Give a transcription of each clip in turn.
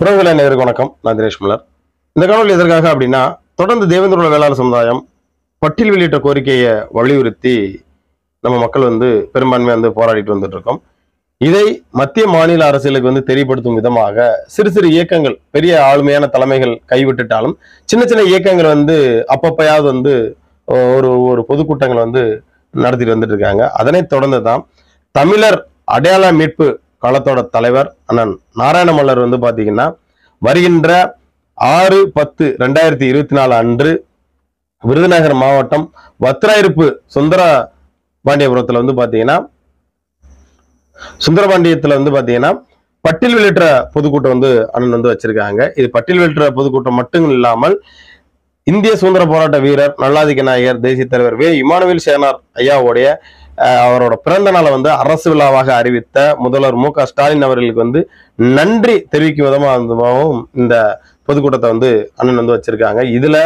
உறவுகளை நேருக்கு வணக்கம். நான் தினேஷ் மலர். இந்த காணொலி எதற்காக அப்படின்னா, தொடர்ந்து தேவேந்திர குல வேளாளர் சமுதாயம் பட்டியல் வெளியிட்ட கோரிக்கையை வலியுறுத்தி நம்ம மக்கள் பெரும்பான்மையாக போராடிட்டு வந்துட்டு இருக்கோம். இதை மத்திய மாநில அரசுகளுக்கு தெரியப்படுத்தும் விதமாக சிறு சிறு இயக்கங்கள், பெரிய ஆளுமையான தலைமைகள் கைவிட்டுட்டாலும் சின்ன சின்ன இயக்கங்கள் அப்பப்பயாவது ஒரு ஒரு பொதுக்கூட்டங்கள் நடத்திட்டு வந்துட்டு இருக்காங்க. அதனை தொடர்ந்து தான் தமிழர் அடையாள மீட்பு களத்தோட தலைவர் அண்ணன் நாராயண மல்லர் பாத்தீங்கன்னா வருகின்ற 6/10/2024 அன்று விருதுநகர் மாவட்டம் வத்திராயிருப்பு சுந்தரபாண்டியபுரத்துல பாத்தீங்கன்னா பட்டியல் வெளியிட்ட பொதுக்கூட்டம் அண்ணன் வச்சிருக்காங்க. இது பட்டியல் வெளியிட்ட பொதுக்கூட்டம் மட்டும் இல்லாமல் இந்திய சுதந்திர போராட்ட வீரர் நல்லாதிக்க நாயகர் தேசிய தலைவர் இமானுவேல் சேனார் ஐயாவுடைய அவரோட பிறந்த நாளை அரசு விழாவாக அறிவித்த முதல்வர் மு.க. ஸ்டாலின் அவர்களுக்கு நன்றி தெரிவிக்கும் விதமாகவும் இந்த பொதுக்கூட்டத்தை அண்ணன் வச்சிருக்காங்க. இதுல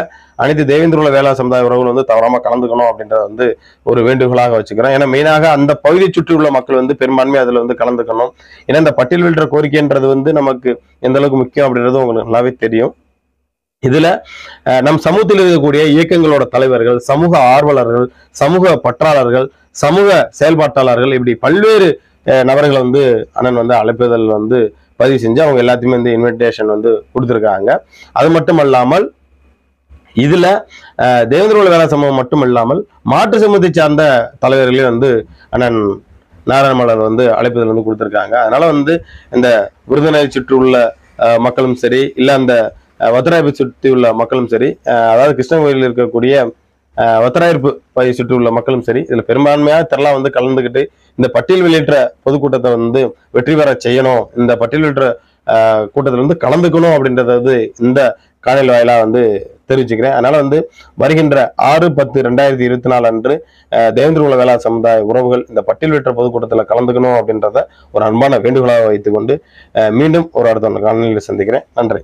அனைத்து தேவேந்திர குல வேளாளர் சமுதாய உறவுகள் தவறாம கலந்துக்கணும் அப்படின்றத ஒரு வேண்டுகோளாக வச்சுக்கிறோம். ஏன்னா மெயினாக அந்த பகுதியை சுற்றி உள்ள மக்கள் பெரும்பான்மை அதுல கலந்துக்கணும். ஏன்னா இந்த பட்டியல் வெளியிட்ட கோரிக்கைன்றது நமக்கு எந்த அளவுக்கு முக்கியம் அப்படின்றது உங்களுக்கு நல்லாவே தெரியும். இதுல நம் சமூகத்தில் இருக்கக்கூடிய இயக்கங்களோட தலைவர்கள், சமூக ஆர்வலர்கள், சமூக பற்றாளர்கள், சமூக செயல்பாட்டாளர்கள், இப்படி பல்வேறு நபர்களை அண்ணன் அழைப்புதல் பதிவு செஞ்சு அவங்க எல்லாத்தையுமே இன்விடேஷன் கொடுத்துருக்காங்க. அது மட்டும் அல்லாமல் இதுல தேவேந்திர குல வேளாளர் சமூகம் மட்டும் இல்லாமல் மாற்று சமூகத்தை சார்ந்த தலைவர்களையும் அண்ணன் நாராயண மல்லர் அழைப்புதல் கொடுத்துருக்காங்க. அதனால இந்த விருதுநகர் சுற்றி உள்ள மக்களும் சரி, இல்ல அந்த வத்திராயிருப்பு சுற்றி உள்ள மக்களும் சரி, அதாவது கிருஷ்ணகோயிலில் இருக்கக்கூடிய வத்திராயிருப்பு பகுதியை சுற்றி உள்ள மக்களும் சரி, இதுல பெரும்பான்மையாக திரளா கலந்துக்கிட்டு இந்த பட்டியல் வெளியிட்ட பொதுக்கூட்டத்தை வெற்றி பெற செய்யணும், இந்த பட்டியல் வெளியிட்ட கூட்டத்தில் கலந்துக்கணும் அப்படின்றத இந்த காணொலி வாயிலா தெரிவிச்சுக்கிறேன். அதனால வருகின்ற 6/10/2024 அன்று தேவேந்திர குல வேளாளர் சமுதாய உறவுகள் இந்த பட்டியல் வெளியிட்ட பொதுக்கூட்டத்தில் கலந்துக்கணும் அப்படின்றத ஒரு அன்பான வேண்டுகோளாக வைத்துக்கொண்டு மீண்டும் ஒரு அடுத்த காணொலியில் சந்திக்கிறேன். நன்றி.